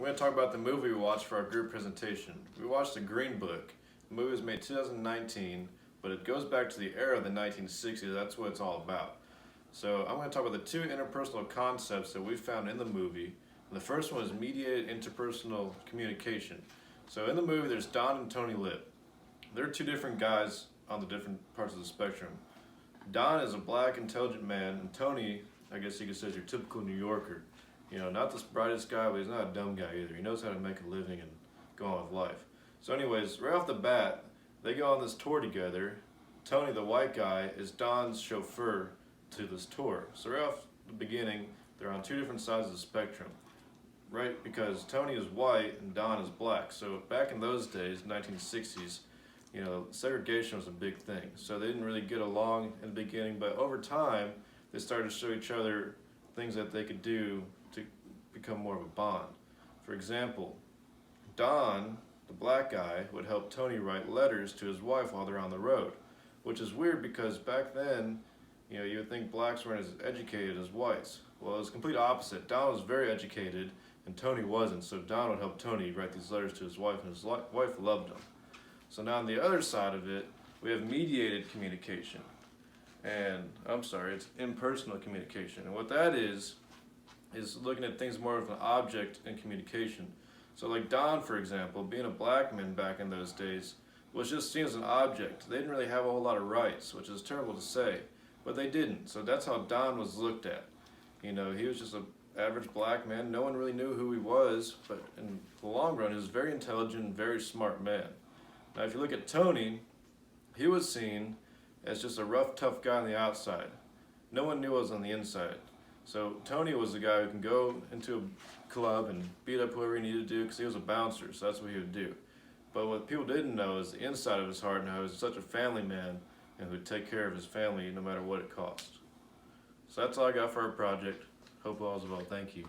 We're going to talk about the movie we watched for our group presentation. We watched The Green Book. The movie was made 2019, but it goes back to the era of the 1960s. That's what it's all about. So I'm going to talk about the two interpersonal concepts that we found in the movie. And the first one is mediated interpersonal communication. So in the movie, there's Don and Tony Lip. They're two different guys on the different parts of the spectrum. Don is a black, intelligent man, and Tony, I guess you could say, is your typical New Yorker. You know, not the brightest guy, but he's not a dumb guy either. He knows how to make a living and go on with life. So anyways, right off the bat, they go on this tour together. Tony, the white guy, is Don's chauffeur to this tour. So right off the beginning, they're on two different sides of the spectrum. Right, because Tony is white and Don is black. So back in those days, 1960s, you know, segregation was a big thing. So they didn't really get along in the beginning, but over time, they started to show each other things that they could do to become more of a bond. For example, Don, the black guy, would help Tony write letters to his wife while they're on the road, which is weird because back then, you know, you would think blacks weren't as educated as whites. Well, it was the complete opposite. Don was very educated and Tony wasn't, so Don would help Tony write these letters to his wife, and his wife loved him. So now on the other side of it, we have mediated communication. And, it's impersonal communication. And what that is looking at things more of an object in communication. So like Don, for example, being a black man back in those days, was just seen as an object. They didn't really have a whole lot of rights, which is terrible to say, but they didn't. So that's how Don was looked at. You know, he was just an average black man. No one really knew who he was, but in the long run, he was a very intelligent, very smart man. Now, if you look at Tony, he was seen as just a rough, tough guy on the outside. No one knew what was on the inside. So Tony was the guy who can go into a club and beat up whoever he needed to do because he was a bouncer, so that's what he would do. But what people didn't know is the inside of his heart and how he was such a family man and who would take care of his family no matter what it cost. So that's all I got for our project. Hope all is well. Thank you.